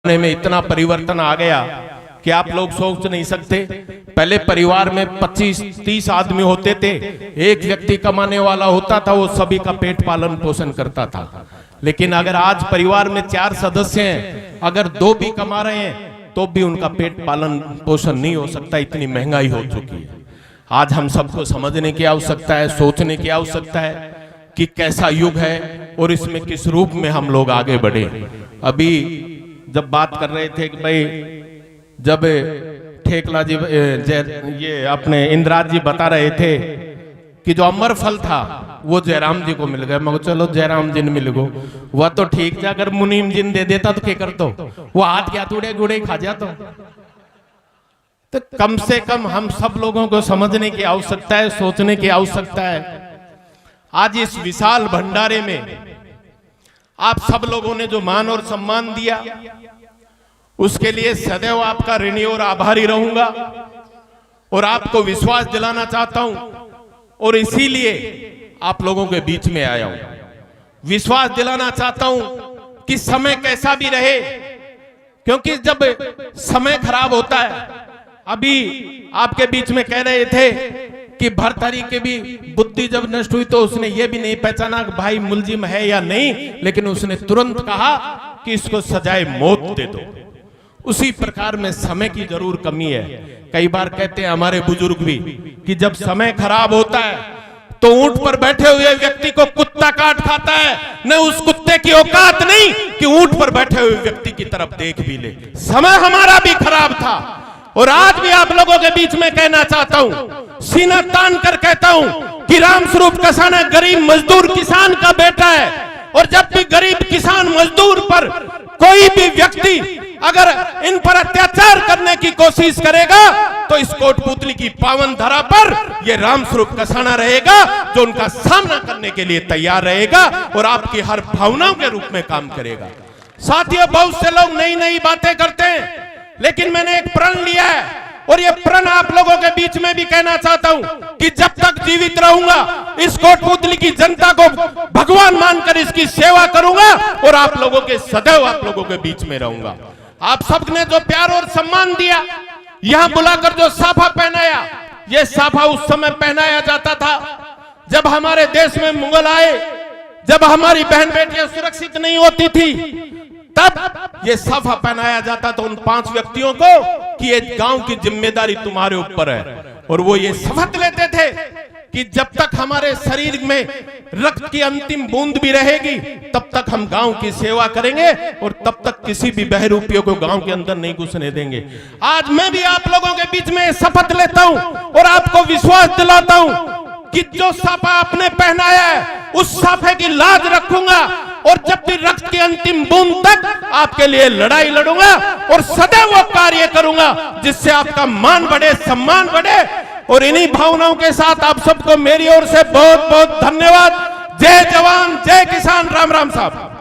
में इतना परिवर्तन आ गया कि आप लोग सोच नहीं सकते। पहले परिवार में 25-30 आदमी होते थे, एक व्यक्ति कमाने वाला होता था, वो सभी का पेट पालन पोषण करता था। लेकिन अगर आज परिवार में 4 सदस्य हैं, अगर 2 भी कमा रहे हैं तो भी उनका पेट पालन पोषण नहीं हो सकता, इतनी महंगाई हो चुकी है। आज हम सबको समझने की आवश्यकता है, सोचने की आवश्यकता है कि कैसा युग है और इसमें किस रूप में हम लोग आगे बढ़े। अभी जब बात कर रहे थे कि भाई जब ठेकला जी ये अपने इंद्राज जी बता रहे थे कि जो अमर फल था वो जयराम जी को मिल गया। मगर चलो जयराम जी ने मिल गो वह तो ठीक है, अगर मुनीम जी ने दे देता तो क्या कर दो, वो हाथ क्या तोड़े गुड़े खा जाता। तो कम से कम हम सब लोगों को समझने की आवश्यकता है, सोचने की आवश्यकता है। आज इस विशाल भंडारे में आप सब लोगों ने जो मान और सम्मान दिया उसके लिए सदैव आपका ऋणी और आभारी रहूंगा और आपको विश्वास दिलाना चाहता हूं और इसीलिए आप लोगों के बीच में आया हूं। विश्वास दिलाना चाहता हूं कि समय कैसा भी रहे, क्योंकि जब समय खराब होता है, अभी आपके बीच में कह रहे थे कि भरथरी के भी बुद्धि जब नष्ट हुई तो उसने ये भी नहीं पहचाना कि भाई मुलजिम है या नहीं, लेकिन उसने तुरंत कहा कि इसको सजाए मौत दे दो। उसी प्रकार में समय की जरूर कमी है। कई बार कहते हैं हमारे बुजुर्ग भी कि जब समय खराब होता है तो ऊंट पर बैठे हुए व्यक्ति को कुत्ता काट खाता है, न उस कुत्ते की औकात नहीं कि ऊंट पर बैठे हुए व्यक्ति की तरफ देख भी ले। समय हमारा भी खराब था और आज भी आप लोगों के बीच में कहना चाहता हूं, सीना तान कर कहता हूं कि रामस्वरूप कसाना गरीब मजदूर किसान का बेटा है और जब भी गरीब किसान मजदूर पर कोई भी व्यक्ति अगर इन पर अत्याचार करने की कोशिश करेगा तो इस कोटपुतली की पावन धरा पर यह रामस्वरूप कसाना रहेगा जो उनका सामना करने के लिए तैयार रहेगा और आपकी हर भावनाओं के रूप में काम करेगा। साथियों, बहुत से लोग नई नई बातें करते हैं, लेकिन मैंने एक प्रण लिया है और ये प्रण आप लोगों के बीच में भी कहना चाहता हूं कि जब तक जीवित रहूंगा इस कोटपुतली की जनता को भगवान मानकर इसकी सेवा करूंगा और आप लोगों के सदैव आप लोगों के बीच में रहूंगा। आप सबने जो प्यार और सम्मान दिया, यहां बुलाकर जो साफा पहनाया, ये साफा उस समय पहनाया जाता था जब हमारे देश में मुगल आए, जब हमारी बहन बेटियां सुरक्षित नहीं होती थी, तब ये साफा पहनाया जाता था उन 5 व्यक्तियों को कि ये गांव की जिम्मेदारी तुम्हारे ऊपर है। और वो ये शपथ लेते थे कि जब तक हमारे शरीर में रक्त की अंतिम बूंद भी रहेगी तब तक हम गांव की सेवा करेंगे और तब तक किसी भी बहरूपियों को गांव के अंदर नहीं घुसने देंगे। आज मैं भी आप लोगों के बीच में शपथ लेता हूं और आपको विश्वास दिलाता हूं कि जो साफा आपने पहनाया है उस साफे की लाज रखूंगा और जब भी रक्त की अंतिम बूंद तक आपके लिए लड़ाई लड़ूंगा और सदैव वो कार्य करूंगा जिससे आपका मान बढ़े, सम्मान बढ़े। और इन्हीं भावनाओं के साथ आप सबको मेरी ओर से बहुत बहुत धन्यवाद। जय जवान जय किसान, राम राम साहब।